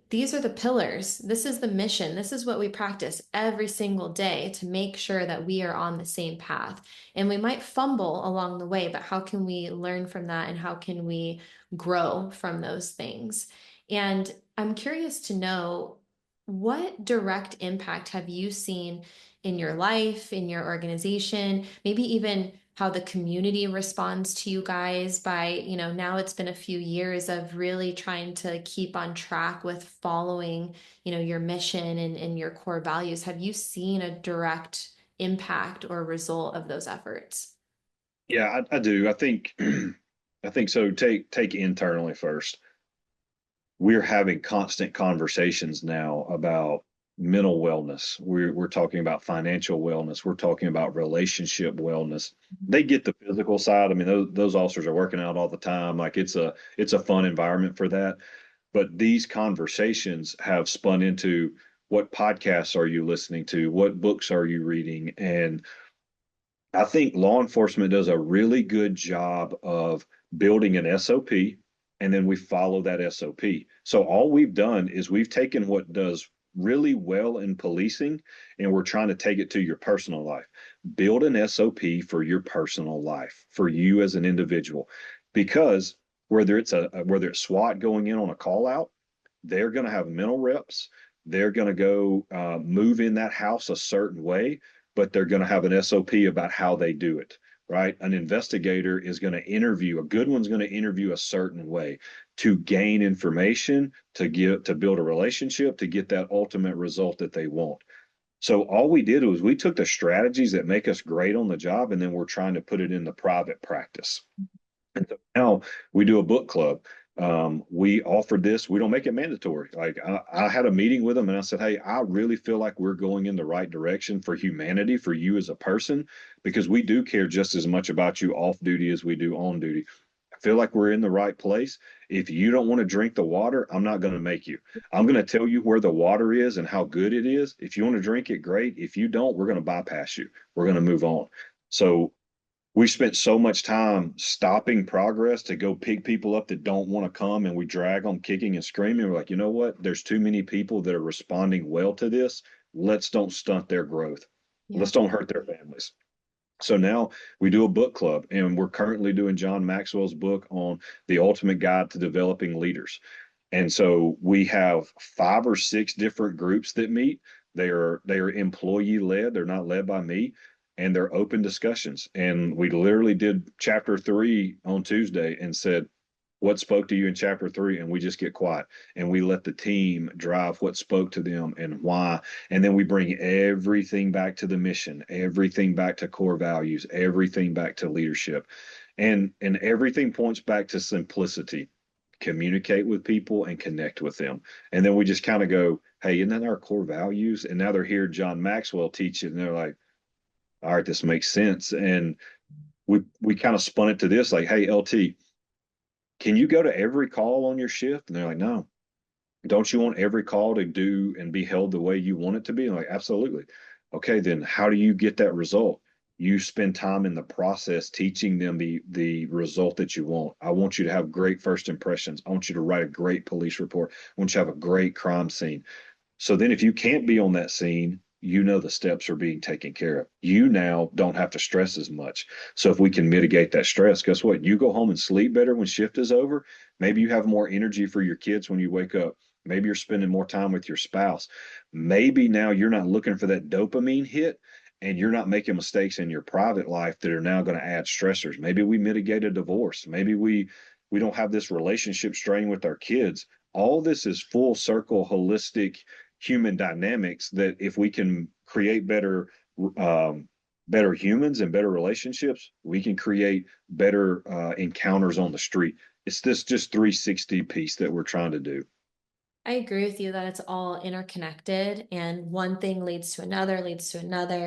these are the pillars. This is the mission. This is what we practice every single day to make sure that we are on the same path. And we might fumble along the way, but how can we learn from that and how can we grow from those things? And I'm curious to know, what direct impact have you seen in your life, in your organization, maybe even how the community responds to you guys by, now it's been a few years of really trying to keep on track with following, your mission and your core values. Have you seen a direct impact or result of those efforts? Yeah, I do. I think I think so. Take internally first. We're having constant conversations now about mental wellness. We're talking about financial wellness. We're talking about relationship wellness. They get the physical side. I mean, those officers are working out all the time. Like it's a fun environment for that. But these conversations have spun into what podcasts are you listening to? What books are you reading? And I think law enforcement does a really good job of building an SOP, and then we follow that SOP. So all we've done is we've taken what does really well in policing and we're trying to take it to your personal life. Build an SOP for your personal life, for you as an individual, because whether it's SWAT going in on a call out, they're going to have mental reps. They're going to go move in that house a certain way, but they're going to have an SOP about how they do it, right? An investigator is going to interview, a good one's going to interview a certain way to gain information, to build a relationship, to get that ultimate result that they want. So all we did was we took the strategies that make us great on the job and then we're trying to put it in the private practice. And so now we do a book club. We offered this. We don't make it mandatory. Like I had a meeting with them and I said, hey, I really feel like we're going in the right direction for humanity, for you as a person, because we do care just as much about you off duty as we do on duty. I feel like we're in the right place. If you don't want to drink the water, I'm not going to make you. I'm going to tell you where the water is and how good it is. If you want to drink it, great. If you don't, we're going to bypass you. We're going to move on. So we spent so much time stopping progress to go pick people up that don't want to come and we drag them kicking and screaming. We're like, you know what? There's too many people that are responding well to this. Let's don't stunt their growth. Yeah. Let's don't hurt their families. So now we do a book club, and we're currently doing John Maxwell's book on the ultimate guide to developing leaders. And so we have 5 or 6 different groups that meet. They are employee led. They're not led by me, and they're open discussions. And we literally did chapter 3 on Tuesday and said, what spoke to you in chapter 3, and we just get quiet and we let the team drive what spoke to them and why. And then we bring everything back to the mission, everything back to core values, everything back to leadership. And everything points back to simplicity. Communicate with people and connect with them. And then we just kind of go, hey, isn't that our core values? And now they're here, John Maxwell teach it, and they're like, all right, this makes sense. And we kind of spun it to this, like, hey, LT, can you go to every call on your shift? And they're like, no. Don't you want every call to do and be held the way you want it to be? I'm like, absolutely. Okay, then how do you get that result? You spend time in the process teaching them the result that you want. I want you to have great first impressions. I want you to write a great police report. I want you to have a great crime scene. So then if you can't be on that scene, you know the steps are being taken care of. You now don't have to stress as much. So if we can mitigate that stress, guess what? You go home and sleep better when shift is over. Maybe you have more energy for your kids when you wake up. Maybe you're spending more time with your spouse. Maybe now you're not looking for that dopamine hit and you're not making mistakes in your private life that are now going to add stressors. Maybe we mitigate a divorce. Maybe we don't have this relationship strain with our kids. All this is full circle holistic human dynamics that if we can create um, better humans and better relationships, we can create better encounters on the street. It's this just 360 piece that we're trying to do. I agree with you that it's all interconnected and one thing leads to another.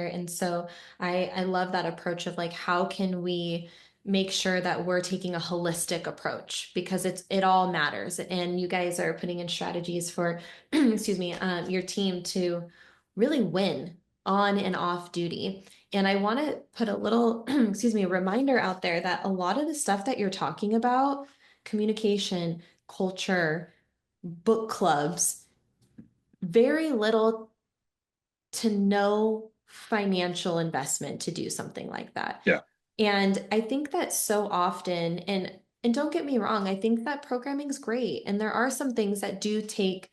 And so I love that approach of like, how can we make sure that we're taking a holistic approach because it all matters. And you guys are putting in strategies for, excuse me, your team to really win on and off duty. And I want to put a little, excuse me, reminder out there that a lot of the stuff that you're talking about, communication, culture, book clubs, very little to no financial investment to do something like that. Yeah. And I think that so often, and don't get me wrong, I think that programming is great. And there are some things that do take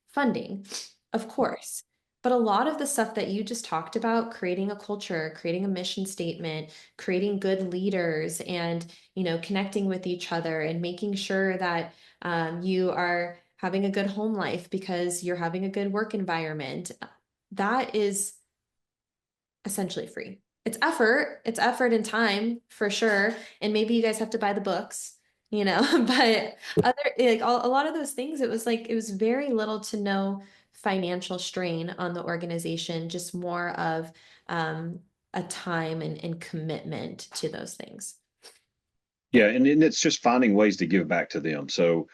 funding, of course. But a lot of the stuff that you just talked about, creating a culture, creating a mission statement, creating good leaders, and connecting with each other and making sure that you are having a good home life because you're having a good work environment, that is essentially free. It's effort and time for sure. And maybe you guys have to buy the books, but a lot of those things, it was very little to no financial strain on the organization, just more of a time and commitment to those things. Yeah. And it's just finding ways to give back to them. So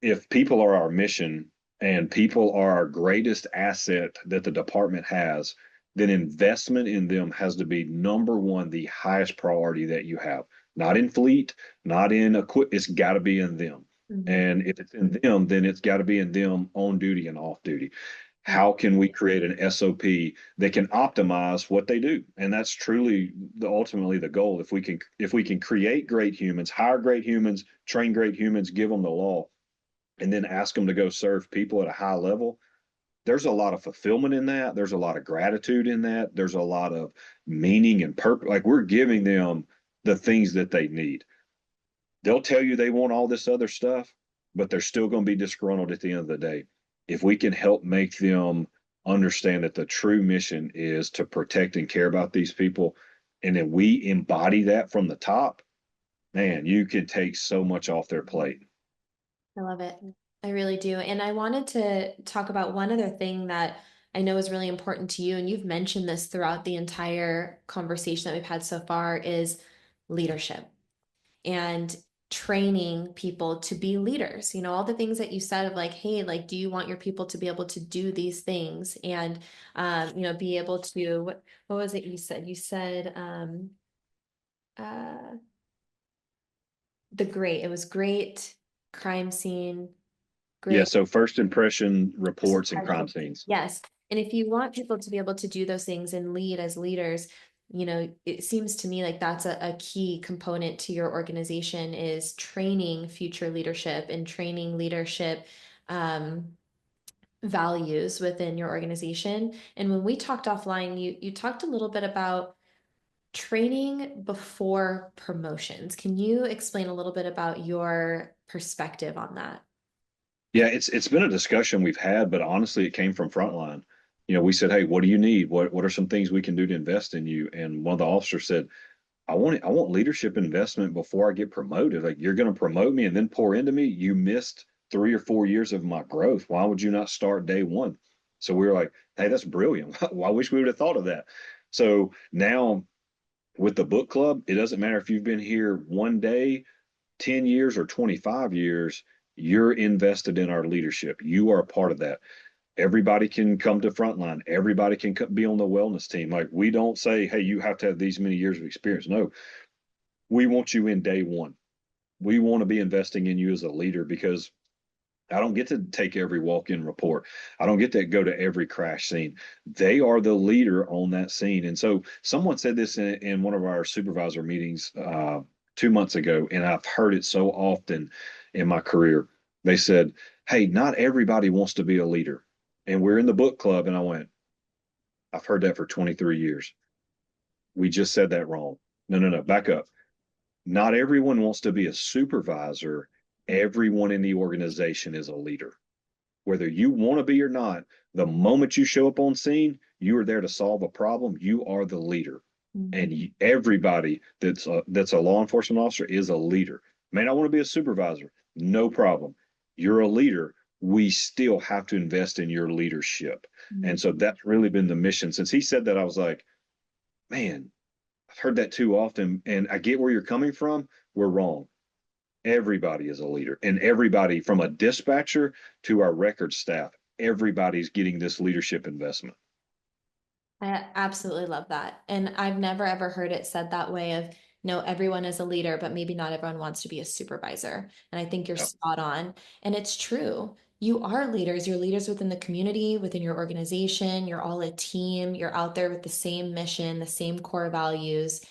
if people are our mission and people are our greatest asset that the department has, then investment in them has to be number one, the highest priority that you have. Not in fleet, not in equip. It's got to be in them. Mhm. And if it's in them, then it's got to be in them on duty and off duty. Yeah, How can we create an SOP that can optimize what they do? And that's truly ultimately the goal. If we can create great humans, hire great humans, train great humans, give them the law, and then ask them to go serve people at a high level, there's a lot of fulfillment in that. There's a lot of gratitude in that. There's a lot of meaning and purpose. Like we're giving them the things that they need. They'll tell you they want all this other stuff, but they're still going to be disgruntled at the end of the day. If we can help make them understand that the true mission is to protect and care about these people, and then we embody that from the top, man, you can take so much off their plate. I love it. I really do. And I wanted to talk about one other thing that I know is really important to you, and you've mentioned this throughout the entire conversation that we've had so far, is leadership and training people to be leaders. All the things that you said of like, hey, like, do you want your people to be able to do these things and, be able to, what was it you said? You said, uh, it was great crime scene, Yeah, great. so first impression First reports and crime impression. scenes. Yes. And if you want people to be able to do those things and lead as leaders, it seems to me like that's a key component to your organization is training future leadership and training leadership um, values within your organization. And when we talked offline, you talked a little bit about training before promotions. Can you explain a little bit about your perspective on that? Yeah, it's been a discussion we've had, but honestly, it came from frontline. We said, "Hey, what do you need? What are some things we can do to invest in you?" And one of the officers said, I want leadership investment before I get promoted. Like you're going to promote me and then pour into me. You missed 3 or 4 years of my growth. Why would you not start day one?" So we were like, "Hey, that's brilliant. I wish we would have thought of that." So now with the book club, it doesn't matter if you've been here one day, 10 years, or 25 years, you're invested in our leadership. You are a part of that. Everybody can come to frontline. Everybody can be on the wellness team. Like we don't say, "Hey, you have to have these many years of experience." No, we want you in day one. We want to be investing in you as a leader because I don't get to take every walk-in report. I don't get to go to every crash scene. They are the leader on that scene. And so someone said this in one of our supervisor meetings 2 months ago, and I've heard it so often in my career. They said, "Hey, not everybody wants to be a leader." And we're in the book club, and I went, "I've heard that for 23 years. We just said that wrong. No, no, no, back up. Not everyone wants to be a supervisor. Everyone in the organization is a leader. Whether you want to be or not, the moment you show up on scene, you are there to solve a problem. You are the leader. Mhm. And everybody that's a law enforcement officer is a leader. May not want to be a supervisor, no problem. You're a leader. We still have to invest in your leadership. And Mhm. so that's really been the mission. Since he said that, I was like, man, I've heard that too often, and I get where you're coming from. We're wrong. Everybody is a leader, and everybody from a dispatcher to our record staff, everybody's getting this leadership investment. I absolutely love that. And I've never ever heard it said that way of, no, everyone is a leader, but maybe not everyone wants to be a supervisor. And I think you're Yeah. spot on. And it's true. You are leaders. You're leaders within the community, within your organization. You're all a team. You're out there with the same mission, the same core values.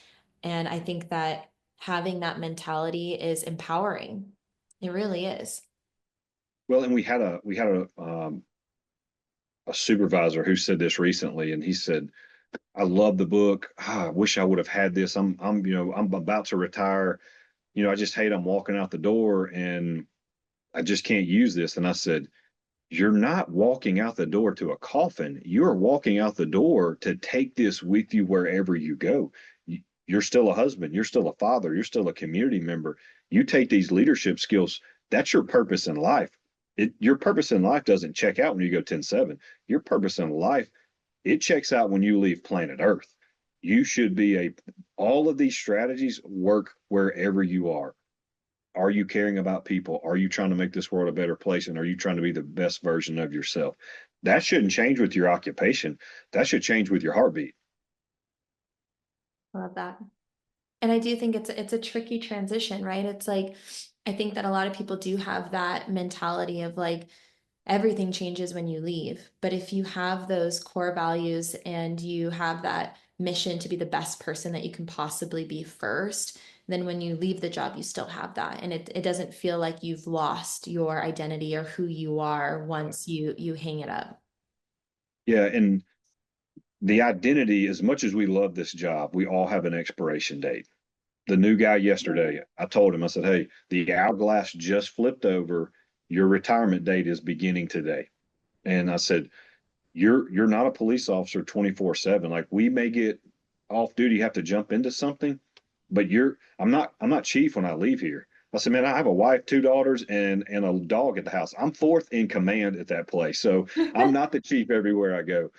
And I think that having that mentality is empowering. It really is. Well, and we had a supervisor who said this recently, and he said, "I love the book. I wish I would have had this. I'm about to retire. I just hate I'm walking out the door, and I just can't use this." And I said, "You're not walking out the door to a coffin. You're walking out the door to take this with you wherever you go. You're still a husband. You're still a father. You're still a community member. You take these leadership skills. That's your purpose in life. Your purpose in life doesn't check out when you go 10-7. Your purpose in life, it checks out when you leave planet Earth. You should be all of these strategies work wherever you are. Are you caring about people? Are you trying to make this world a better place? And are you trying to be the best version of yourself?" That shouldn't change with your occupation. That should change with your heartbeat. I love that. And I do think it's a tricky transition, right? It's like I think that a lot of people do have that mentality of like everything changes when you leave. But if you have those core values and you have that mission to be the best person that you can possibly be first, then when you leave the job, you still have that. And it doesn't feel like you've lost your identity or who you are once you hang it up. Yeah. And the identity, as much as we love this job, we all have an expiration date. The new guy yesterday, I told him, I said, "Hey, the hourglass just flipped over. Your retirement date is beginning today." And I said, you're not a police officer 24/7. Like we may get off duty, have to jump into something, but I'm not chief when I leave here. I said, "Man, I have a wife, two daughters, and a dog at the house. I'm fourth in command at that place. So I'm not the chief everywhere I go."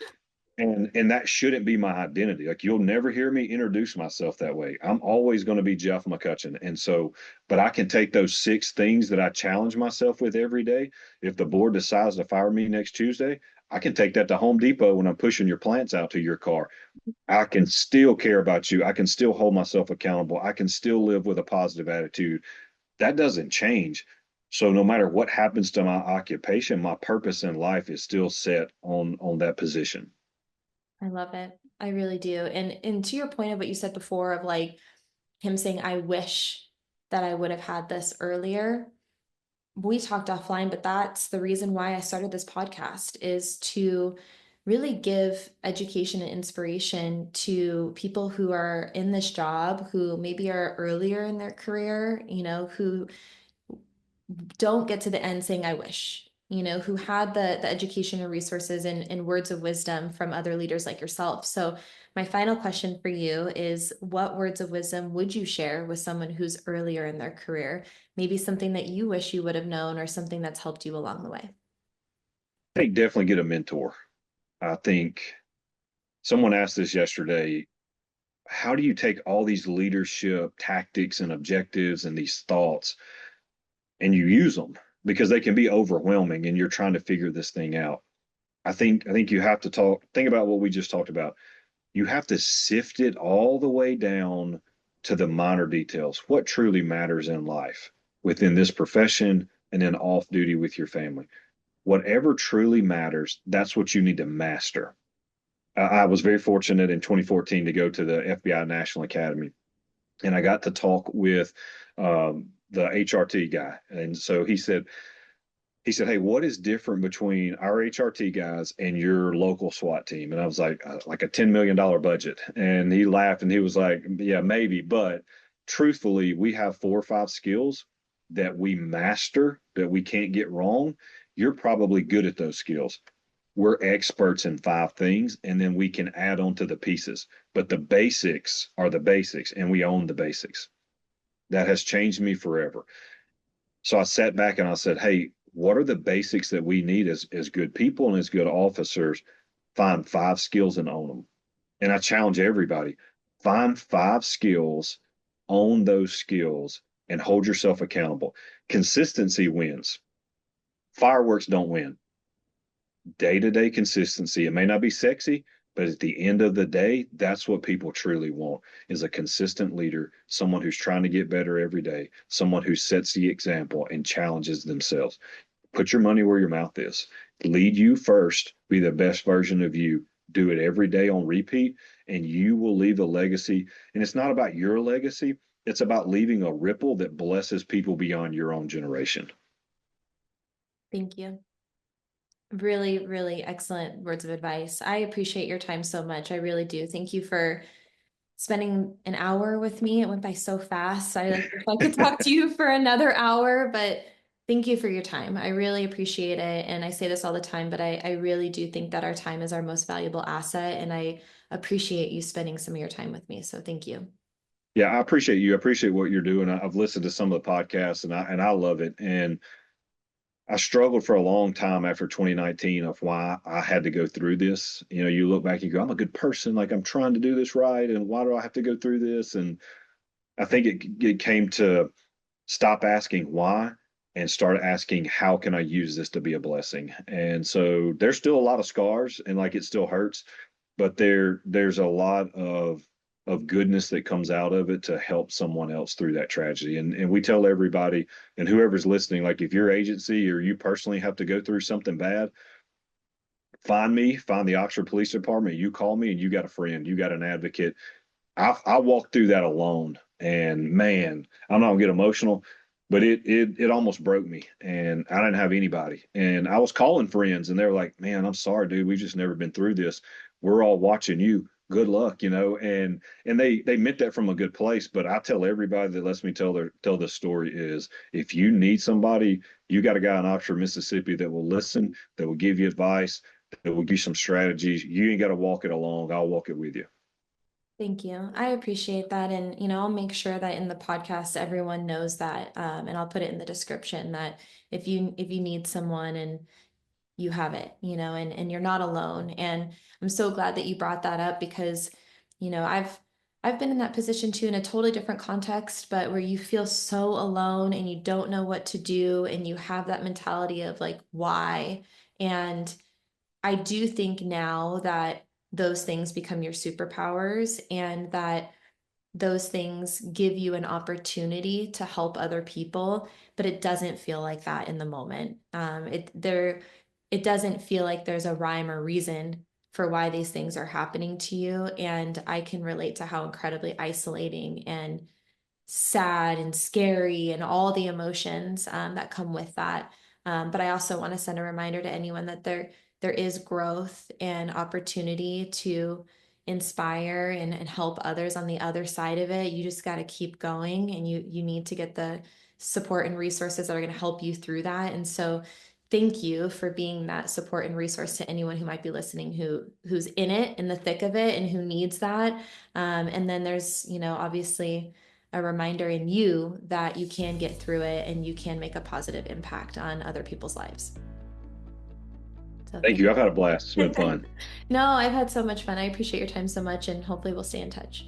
And that shouldn't be my identity. Like you'll never hear me introduce myself that way. I'm always going to be Jeff McCutchen. And so, but I can take those 6 things that I challenge myself with every day. If the board decides to fire me next Tuesday, I can take that to Home Depot when I'm pushing your plants out to your car. I can still care about you. I can still hold myself accountable. I can still live with a positive attitude. That doesn't change. So no matter what happens to my occupation, my purpose in life is still set on that position. I love it. I really do. And to your point of what you said before of like him saying, I wish that I would have had this earlier. We talked offline, but that's the reason why I started this podcast is to really give education and inspiration to people who are in this job, who maybe are earlier in their career, who don't get to the end saying, I wish, who had the education and resources and words of wisdom from other leaders like yourself. So, my final question for you is what words of wisdom would you share with someone who's earlier in their career? Maybe something that you wish you would have known or something that's helped you along the way. I think definitely get a mentor. I think someone asked this yesterday. How do you take all these leadership tactics and objectives and these thoughts and you use them because they can be overwhelming and you're trying to figure this thing out. I think you have to think about what we just talked about. You have to sift it all the way down to the minor details. What truly matters in life within this profession and then off duty with your family. Whatever truly matters, that's what you need to master. I was very fortunate in 2014 to go to the FBI National Academy, and I got to talk with the HRT guy. And so he said, "Hey, what is different between our HRT guys and your local SWAT team?" And I was like a $10 million budget. And he laughed and he was like, "Yeah, maybe, but truthfully, we have 4 or 5 skills that we master that we can't get wrong. You're probably good at those skills. We're experts in 5 things, and then we can add on to the pieces. But the basics are the basics, and we own the basics." That has changed me forever. So I sat back and I said, "Hey, what are the basics that we need as good people and as good officers? Find 5 skills and own them." And I challenge everybody, find 5 skills, own those skills, and hold yourself accountable. Consistency wins. Fireworks don't win. Day-to-day consistency. It may not be sexy, but at the end of the day, that's what people truly want is a consistent leader, someone who's trying to get better every day, someone who sets the example and challenges themselves. Put your money where your mouth is. Lead you first, be the best version of you. Do it every day on repeat, and you will leave a legacy. And it's not about your legacy, it's about leaving a ripple that blesses people beyond your own generation. Thank you. Really, really excellent words of advice. I appreciate your time so much. I really do. Thank you for spending an hour with me. It went by so fast. I like wish I could talk to you for another hour, but thank you for your time. I really appreciate it. And I say this all the time, but I really do think that our time is our most valuable asset. And I appreciate you spending some of your time with me. So thank you. Yeah, I appreciate you. I appreciate what you're doing. I've listened to some of the podcasts and I love it. And I struggled for a long time after 2019 of why I had to go through this. You look back, you go, I'm a good person, like I'm trying to do this right, and why do I have to go through this? And I think it came to stop asking why and start asking how can I use this to be a blessing. And so there's still a lot of scars and like it still hurts, but there's a lot of goodness that comes out of it to help someone else through that tragedy. And we tell everybody and whoever's listening, like if your agency or you personally have to go through something bad, find me, find the Oxford Police Department, you call me and you got a friend, you got an advocate. I walked through that alone, and man, I'm not gonna get emotional, but it almost broke me, and I didn't have anybody, and I was calling friends, and they were like, "Man, I'm sorry, dude, we just never been through this. We're all watching you. Good luck," and they meant that from a good place. But I tell everybody that lets me tell this story is if you need somebody, you got a guy in Oxford, Mississippi that will listen, that will give you advice, that will give you some strategies. You ain't got to walk it along. I'll walk it with you. Thank you. I appreciate that. And, I'll make sure that in the podcast, everyone knows that. And I'll put it in the description that if you need someone and you have it, and you're not alone. And I'm so glad that you brought that up because, I've been in that position too in a totally different context, but where you feel so alone and you don't know what to do and you have that mentality of like, why? And I do think now that those things become your superpowers and that those things give you an opportunity to help other people, but it doesn't feel like that in the moment. It doesn't feel like there's a rhyme or reason for why these things are happening to you. And I can relate to how incredibly isolating and sad and scary and all the emotions that come with that. But I also want to send a reminder to anyone that there is growth and opportunity to inspire and help others on the other side of it. You just got to keep going, and you need to get the support and resources that are going to help you through that. And so thank you for being that support and resource to anyone who might be listening, who's in it, in the thick of it, and who needs that. And then there's, obviously a reminder in you that you can get through it and you can make a positive impact on other people's lives. So Thank thank you. I've had a blast. It's been fun. No, I've had so much fun. I appreciate your time so much, and hopefully we'll stay in touch.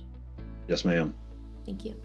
Yes, ma'am. Thank you.